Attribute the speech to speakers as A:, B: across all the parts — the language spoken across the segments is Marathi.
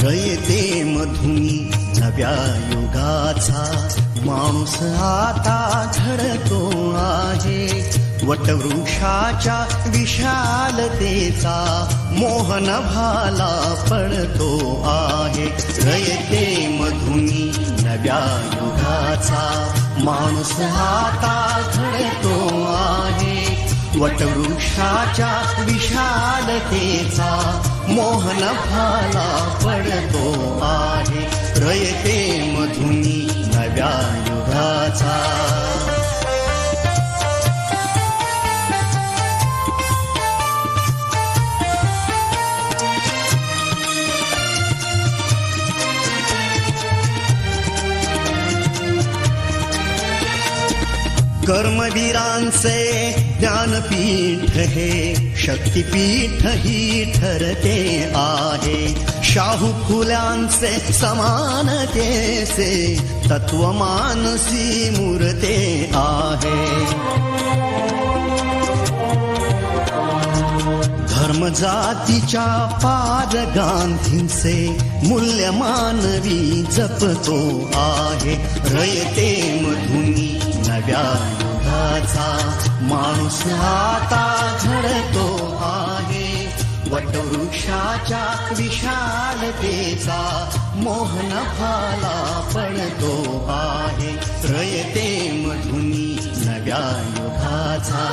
A: रयते मधुनी नव्या युगाचा माणूस आता घडतो आहे. वटवृक्षाच्या विशालतेचा मोहन भाला पडतो आहे. रयते मधुनी नव्या युगाचा माणूस आता घडतो आहे. वटवृक्षाच्या विशालतेचा मोहन भाला पडतो आहे. रयते मधुनी नव्या युगाचा. कर्मवीरांचे ज्ञानपीठ हे शक्तिपीठ ही ठरते आहे. शाहू फुल्यांचे समानतेचे तत्वमानसी मूर्ते आहे. धर्म जातीच्या पाद गांधींचे मूल्य मानवी जपतो आहे. रयते मधुनी नव्या युगाचा माणूस आता घडतो आहे. वटवृक्षाच्या विशालतेचा मोहन भाला पडतो आहे. रयते मधुनी नव्या युगाचा.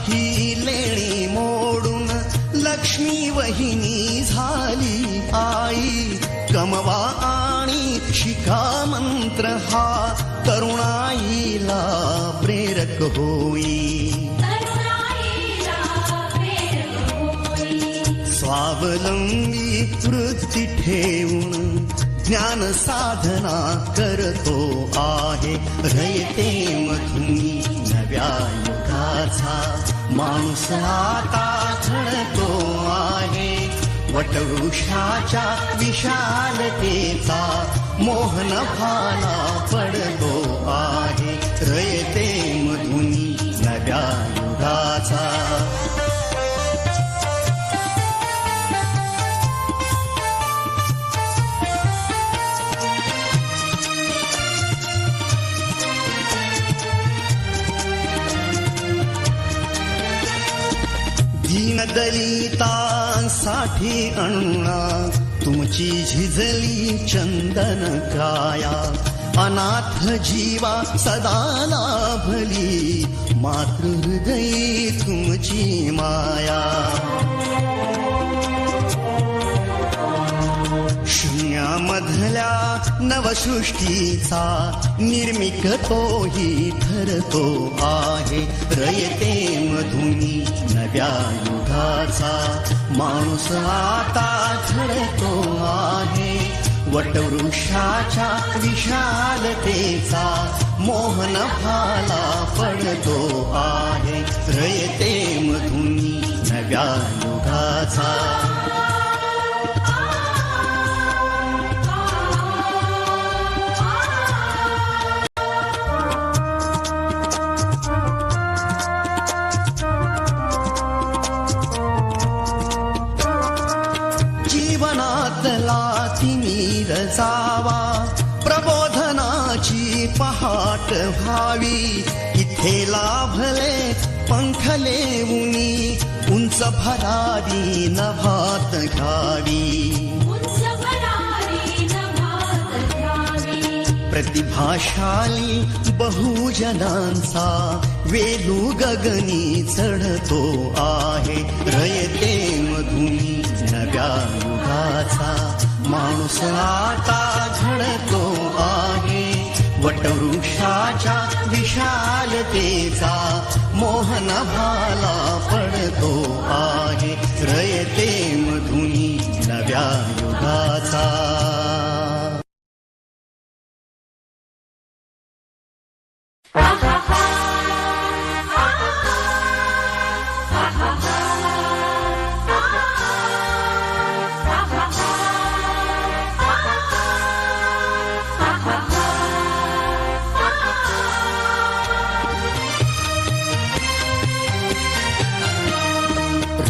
A: ही लेणी मोडून लक्ष्मी वहिनी झाली आई. कमवा आणि शिका मंत्र हा तरुणाईला प्रेरक होई. स्वावलंबी वृत्ती ठेवून ज्ञान साधना करतो आहे. रयते मधुनी नव्या युगाचा माणूस आता घडतो आहे. वटवृक्षाच्या विशालतेचा मोहन भाला पडतो आहे. रयते मधुनी नव्या युगाचा. दलितांसाठी अण्णा तुमची झिजली चंदन काया. अनाथ जीवा सदा लाभली मातृहृदयी तुमची माया. शून्यामधल्या नवसृष्टीचा निर्मिक तोही ठरतो आहे. रयते मधुनी नव्या युगाचा माणूस आता घडतो आहे. वटवृक्षाच्या विशालतेचा मोहन भाला पडतो आहे. रयते मधुनी नव्या युगाचा. जावा प्रबोधनाची पहाट व्हावी. इथे लाभले पंखले उनी उंच भरारी नभात घ्यावी. प्रतिभाशाली बहुजनांचा वेलू गगनी चढतो आहे. रयते मधुनी नव्या युगाचा माणूस आता घडतो आहे. वटवृक्षाच्या विशालतेचा मोहन भाला पडतो आहे. रयते मधुनी नव्या युगाचा.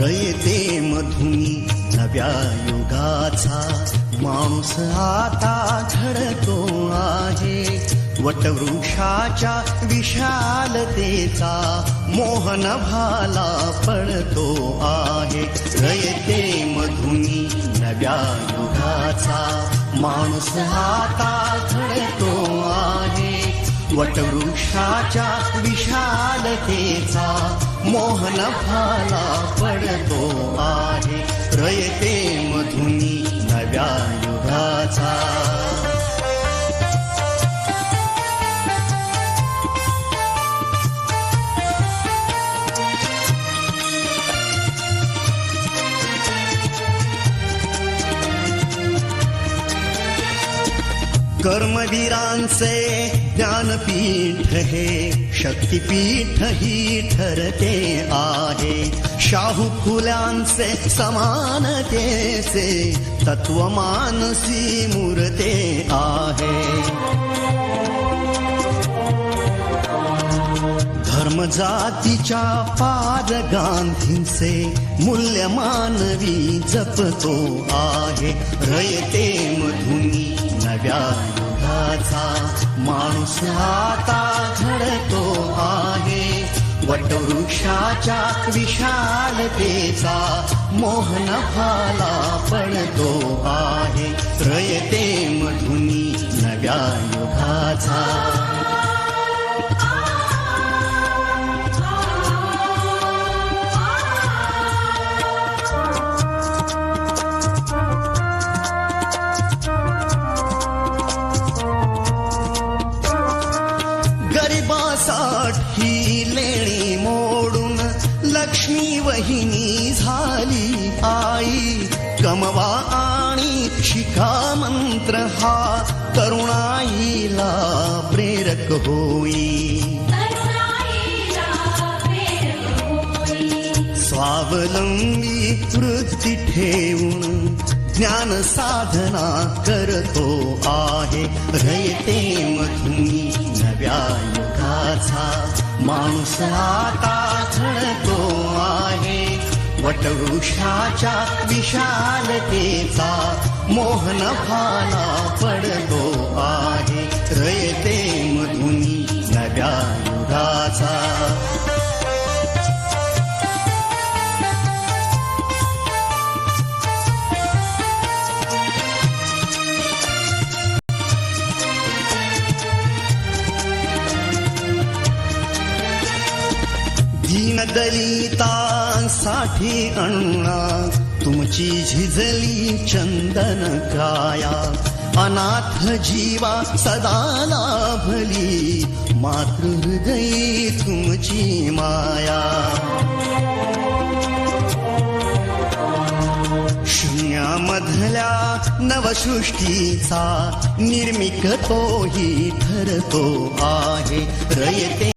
A: रयते मधुनी नव्या युगाचा माणूस आता घडतो आहे. वटवृक्षाच्या विशालतेचा मोहन भाला पडतो आहे. रयते मधुनी नव्या युगाचा माणूस आता घडतो आहे. वटवृक्षाच्या विशालतेचा मोहन भाला पडतो आहे. रयते मधुनी नव्या युगाचा. कर्मवीरांचे ज्ञानपीठ हे शक्तिपीठ ही ठरते आहे. शाहू फुल्यांचे समानतेचे तत्वमानसी मूर्ते आहे. धर्म जातीच्या पार गांधींचे मूल्य मानवी जपतो आहे. रयते मधुनी नव्या युगाचा माणूस आता घडतो आहे. वटवृक्षाच्या विशालतेचा मोहन भाला पडतो आहे. रयते मधुनी नव्या युगाचा. गरिबासाठी लेणी मोडून लक्ष्मी वहिनी झाली आई. कमवा आणि शिका मंत्र हा तरुणाईला प्रेरक होई. स्वावलंबी वृत्ती ठेवून ज्ञान साधना करतो आहे. रयते मधुनी नव्या युगाचा माणूस आता घडतो आहे. वटवृक्षाच्या विशालतेचा मोहन भाला पडतो आहे. रयते मधुनी नव्या युगाचा. दलितांसाठी अण्णा तुमची झिजली चंदन काया. अनाथ जीवा सदा लाभली मातृहृदयी तुमची माया. शून्यामधल्या नवसृष्टीचा निर्मिक तोही ठरतो आहे. रयते